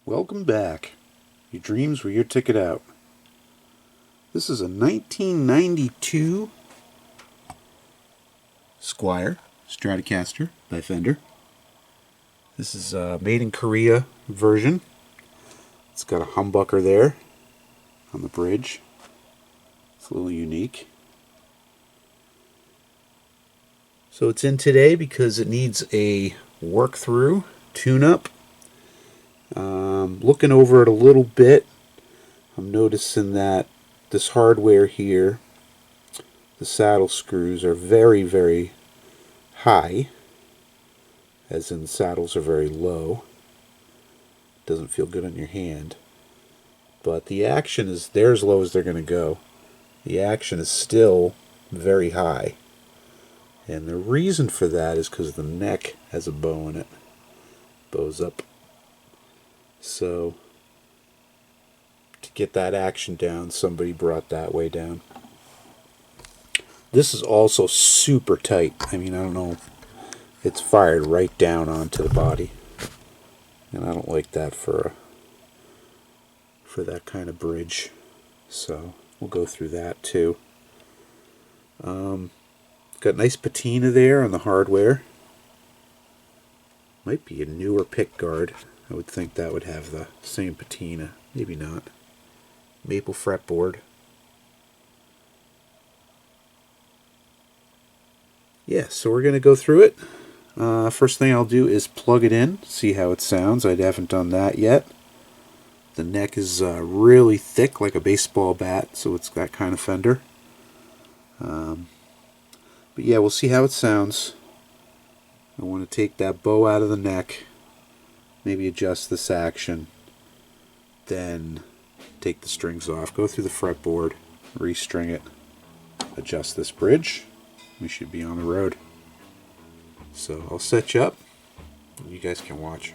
Welcome back. Your dreams were your ticket out. This is a 1992 Squier Stratocaster by Fender. This is a made in Korea version. It's got a humbucker there on the bridge. It's a little unique. So it's in today because it needs a work through tune-up. Looking over it a little bit, I'm noticing that this hardware here, the saddle screws are very, very high, as in the saddles are very low. Doesn't feel good on your hand. But the action is, they're as low as they're going to go. The action is still very high. And the reason for that is because the neck has a bow in it. Bows up. So, to get that action down, somebody brought that way down. This is also super tight. I mean, I don't know. It's fired right down onto the body. And I don't like that for that kind of bridge. So, we'll go through that too. Got nice patina there on the hardware. Might be a newer pick guard. I would think that would have the same patina. Maybe not. Maple fretboard. Yeah, so we're going to go through it. First thing I'll do is plug it in, see how it sounds. I haven't done that yet. The neck is really thick, like a baseball bat, so it's that kind of Fender. But yeah, we'll see how it sounds. I want to take that bow out of the neck, maybe adjust this action, then take the strings off, go through the fretboard, restring it, adjust this bridge. We should be on the road. So I'll set you up, and you guys can watch.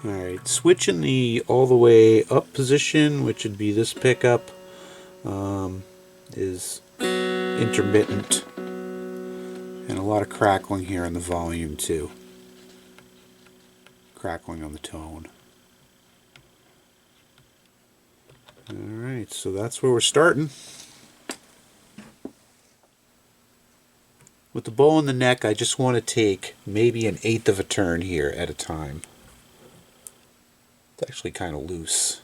Alright, switching the all the way up position, which would be this pickup, is intermittent. And a lot of crackling here in the volume too. Crackling on the tone. Alright, so that's where we're starting. With the bow in the neck, I just want to take maybe 1/8 of a turn here at a time. It's actually kind of loose.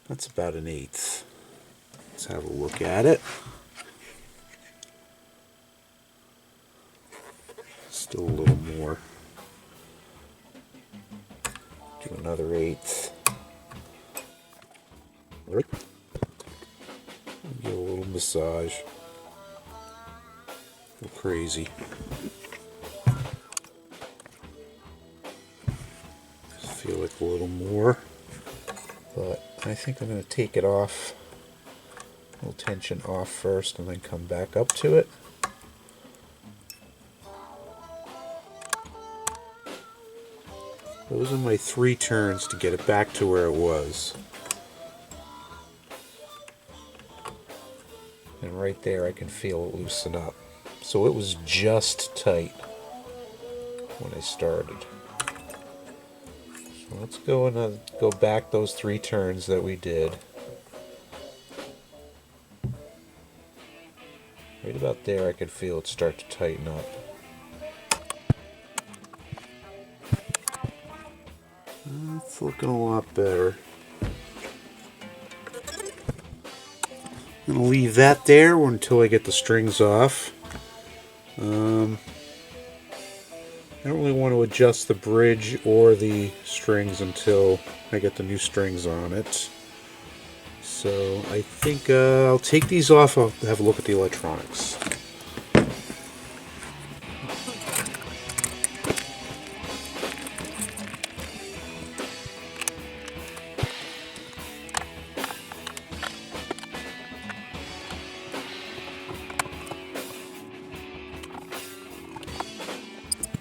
That's about 1/8. Let's have a look at it. Still a little more. Do another 1/8. Give a little massage. Go crazy. Feel like a little more, but I think I'm going to take it off, a little tension off first, and then come back up to it. Those are my 3 turns to get it back to where it was. And right there I can feel it loosen up. So it was just tight when I started. So let's go and go back those 3 turns that we did. Right about there I could feel it start to tighten up. It's looking a lot better. I'm going to leave that there until I get the strings off. I don't really want to adjust the bridge or the strings until I get the new strings on it. So I think I'll take these off. I'll have a look at the electronics.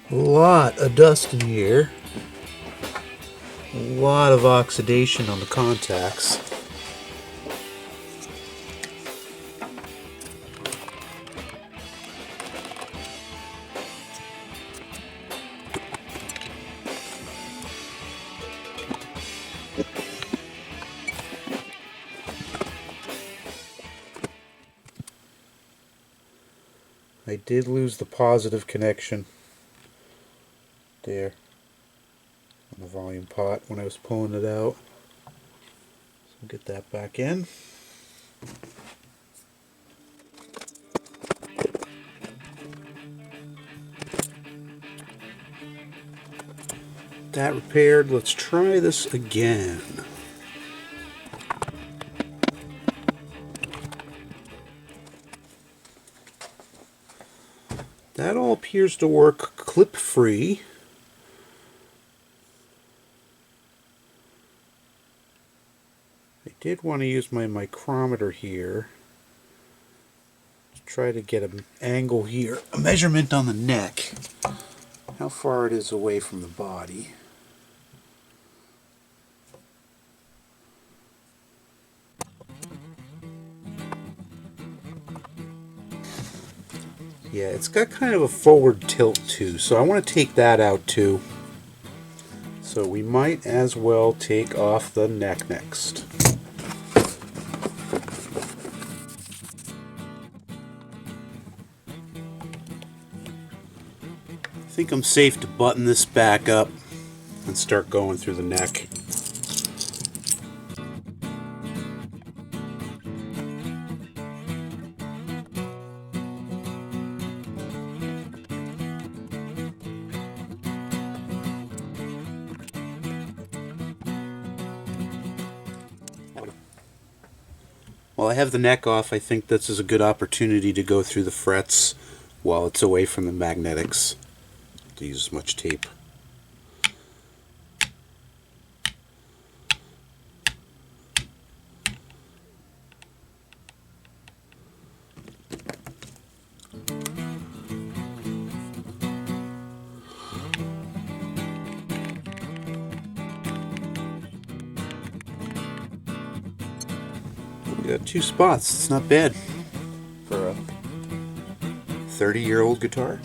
A lot of dust in here. A lot of oxidation on the contacts. I did lose the positive connection there on the volume pot when I was pulling it out. So get that back in. That repaired. Let's try this again. That all appears to work clip-free. I did want to use my micrometer here to try to get an angle here, a measurement on the neck, how far it is away from the body. Yeah, it's got kind of a forward tilt too, so I want to take that out too. So we might as well take off the neck next. I think I'm safe to button this back up and start going through the neck. While I have the neck off, I think this is a good opportunity to go through the frets while it's away from the magnetics. To use as much tape. We got 2 spots. It's not bad for a 30-year-old guitar.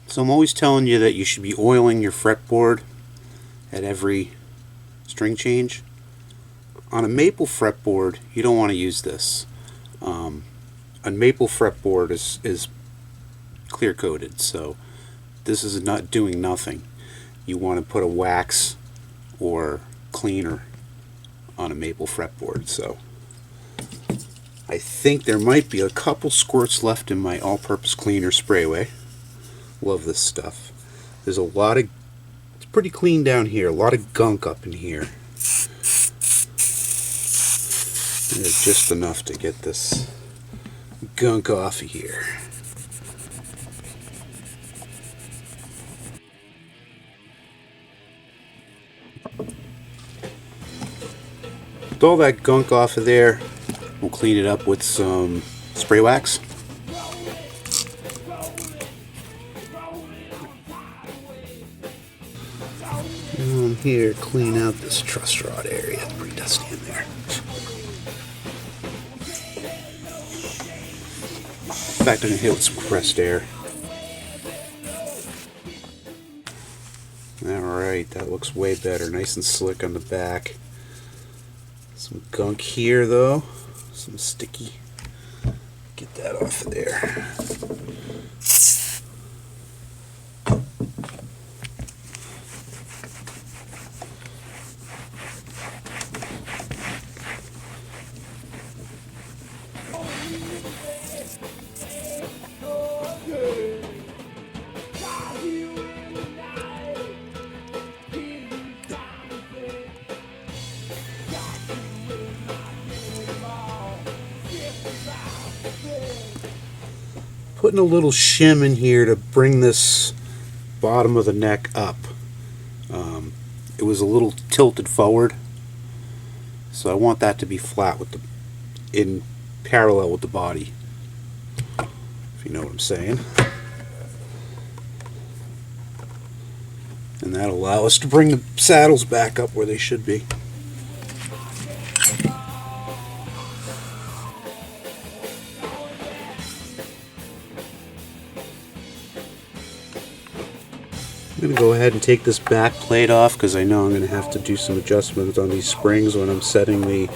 So I'm always telling you that you should be oiling your fretboard at every string change. On a maple fretboard, you don't want to use this. A maple fretboard is clear coated, so this is not doing nothing. You want to put a wax or cleaner on a maple fretboard. So I think there might be a couple squirts left in my all-purpose cleaner sprayway. Love this stuff. There's a lot of, it's pretty clean down here, a lot of gunk up in here. There's just enough to get this gunk off of here. With all that gunk off of there, we'll clean it up with some spray wax. And here, clean out this truss rod area. It's pretty dusty in there. In fact, I'm going to hit it with some compressed air. Alright, that looks way better. Nice and slick on the back. Some gunk here though. Some sticky. Get that off of there. Putting a little shim in here to bring this bottom of the neck up. It was a little tilted forward, so I want that to be flat with in parallel with the body, if you know what I'm saying. And that'll allow us to bring the saddles back up where they should be. I'm going to go ahead and take this back plate off because I know I'm going to have to do some adjustments on these springs when I'm setting the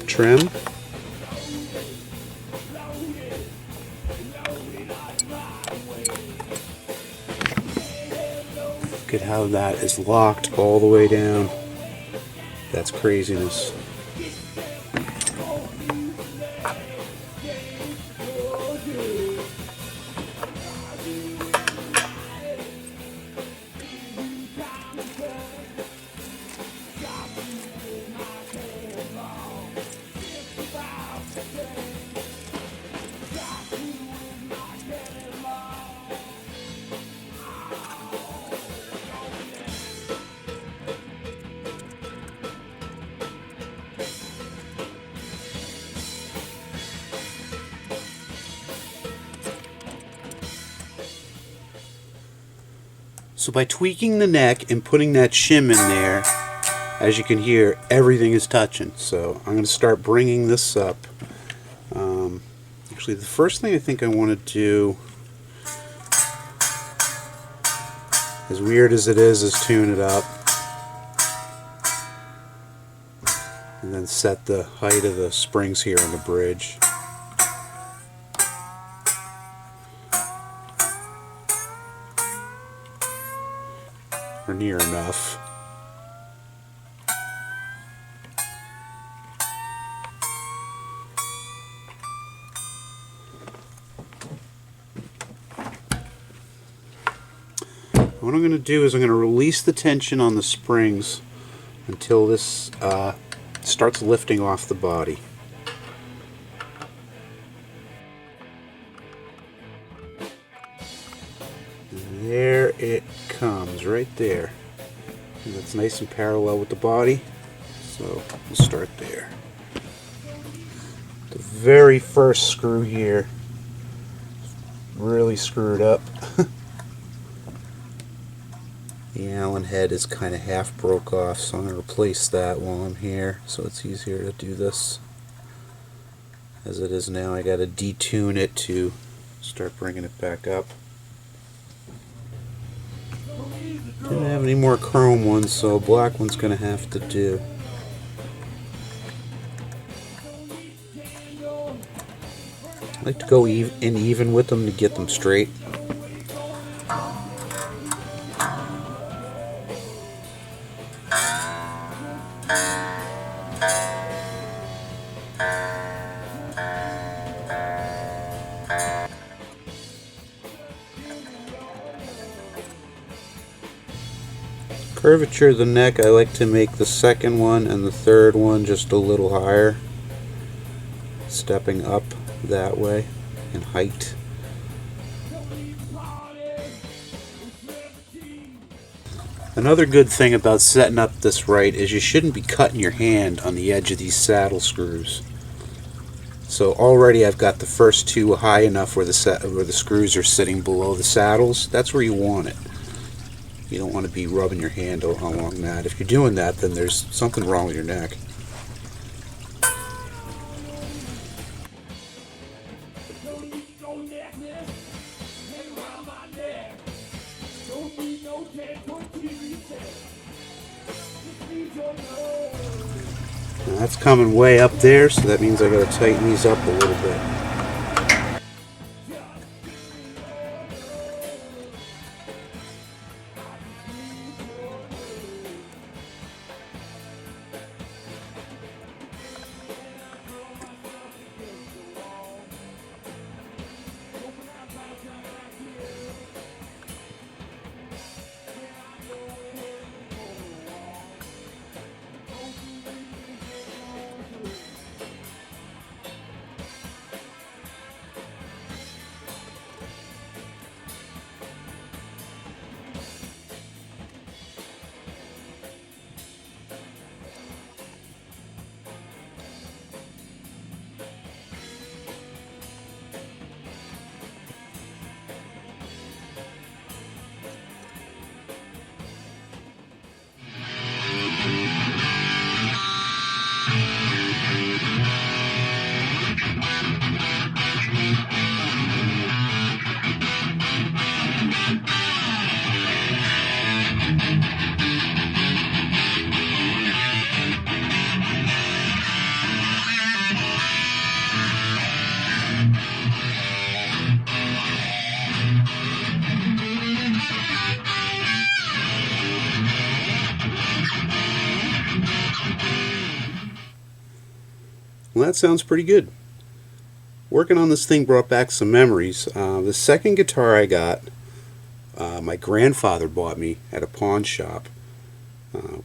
trim. Look at how that is locked all the way down. That's craziness. So by tweaking the neck and putting that shim in there, as you can hear, everything is touching. So I'm going to start bringing this up. Actually, the first thing I think I want to do, as weird as it is tune it up. And then set the height of the springs here on the bridge. Or near enough. What I'm going to do is I'm going to release the tension on the springs until this starts lifting off the body. And there it comes, right there. And that's nice and parallel with the body. So we'll start there. The very first screw here really screwed up. The Allen head is kind of half broke off, so I'm going to replace that while I'm here so it's easier to do this. As it is now, I got to detune it to start bringing it back up. Didn't have any more chrome ones, so a black one's going to have to do. I like to go even with them to get them straight. Curvature of the neck, I like to make the second one and the third one just a little higher, stepping up that way in height. Another good thing about setting up this right is you shouldn't be cutting your hand on the edge of these saddle screws. So already I've got the first two high enough where the screws are sitting below the saddles. That's where you want it. You don't want to be rubbing your hand along that. If you're doing that, then there's something wrong with your neck. Now that's coming way up there, so that means I got to tighten these up a little bit. Well, that sounds pretty good. Working on this thing brought back some memories. The second guitar I got, my grandfather bought me at a pawn shop.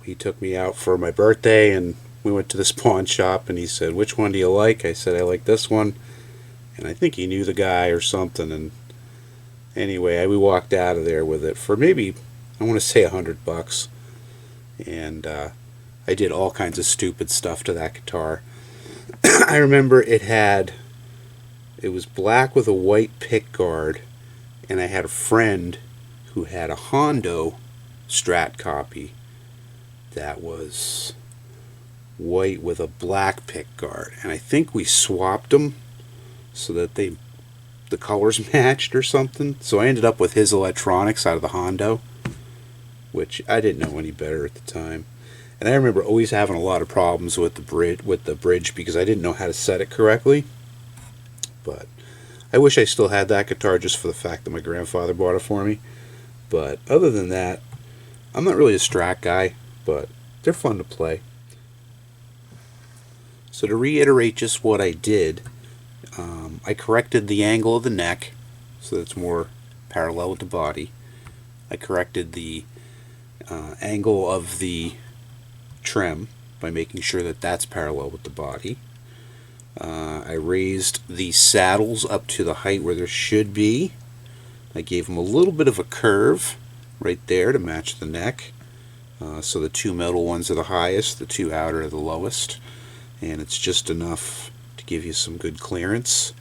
He took me out for my birthday and we went to this pawn shop and he said, "Which one do you like?" I said, "I like this one." And I think he knew the guy or something. And anyway, we walked out of there with it for maybe, I want to say $100. And I did all kinds of stupid stuff to that guitar. I remember it was black with a white pick guard, and I had a friend who had a Fender Strat copy that was white with a black pick guard, and I think we swapped them so that the colors matched or something. So I ended up with his electronics out of the Hondo, which I didn't know any better at the time. And I remember always having a lot of problems with the bridge because I didn't know how to set it correctly. But I wish I still had that guitar just for the fact that my grandfather bought it for me. But other than that, I'm not really a Strat guy, but they're fun to play. So to reiterate just what I did, I corrected the angle of the neck so that it's more parallel with the body. I corrected the angle of the trem by making sure that that's parallel with the body. I raised the saddles up to the height where there should be. I gave them a little bit of a curve right there to match the neck. So the two middle ones are the highest, the two outer are the lowest, and it's just enough to give you some good clearance.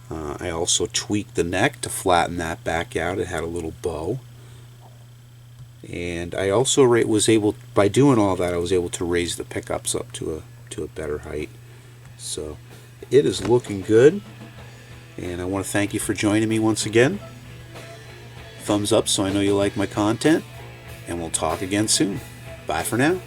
I also tweaked the neck to flatten that back out. It had a little bow. And I also was able, by doing all that, I was able to raise the pickups up to a better height. So it is looking good, and I want to thank you for joining me once again. Thumbs up so I know you like my content, and we'll talk again soon. Bye for now.